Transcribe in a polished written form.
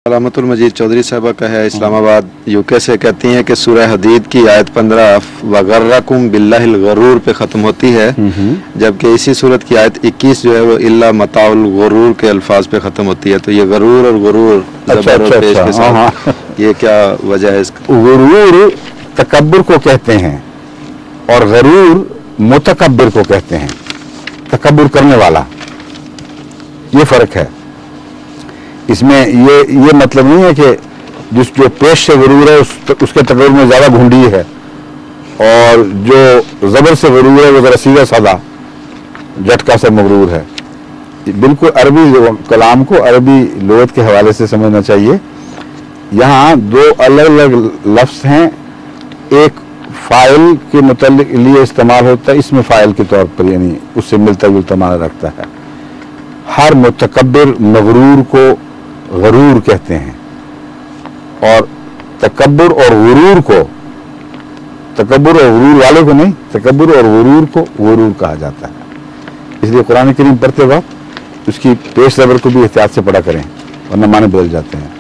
सलामतुल मजीद चौधरी साहबा का है इस्लामाबाद यूके से, कहती हैं कि सूरह हदीद की आयत 15 वगर्रकुम बिल्लाहिल गरूर पे ख़त्म होती है, जबकि इसी सूरत की आयत 21 जो है वो इल्ला मताउल गरूर के अल्फाज पे ख़त्म होती है। तो ये गरूर और गुरूर ज़बर और पेश के साथ ये क्या वजह है इसका? गुरूर तकब्बुर को कहते हैं और गरूर मुतकब्बिर को कहते हैं, तकब्बुर करने वाला। ये फ़र्क है इसमें। ये मतलब नहीं है कि जो पेश से गरूर है उसके तकब्बुर में ज़्यादा घुंडी है, और जो ज़बर से गरूर है वो ज़रा सीधा सादा झटका से मगरूर है। बिल्कुल अरबी कलाम को अरबी लुगत के हवाले से समझना चाहिए। यहाँ दो अलग अलग लफ्ज़ हैं, एक फ़ाइल के मुतल्लिक़ लिए इस्तेमाल होता है, इसमें फ़ाइल के तौर पर, यानी उससे मिलता जुलता माना रखता है। हर मुतकब्बिर मगरूर को गरूर कहते हैं, और तकब्बुर और गुरूर को, तकब्बुर और गुरूर वाले को नहीं, तकब्बुर और गुरूर को गुरूर कहा जाता है। इसलिए कुरान करीम पढ़ते वक्त उसकी पेश ज़बर को भी एहतियात से पढ़ा करें, वरना माने बदल जाते हैं।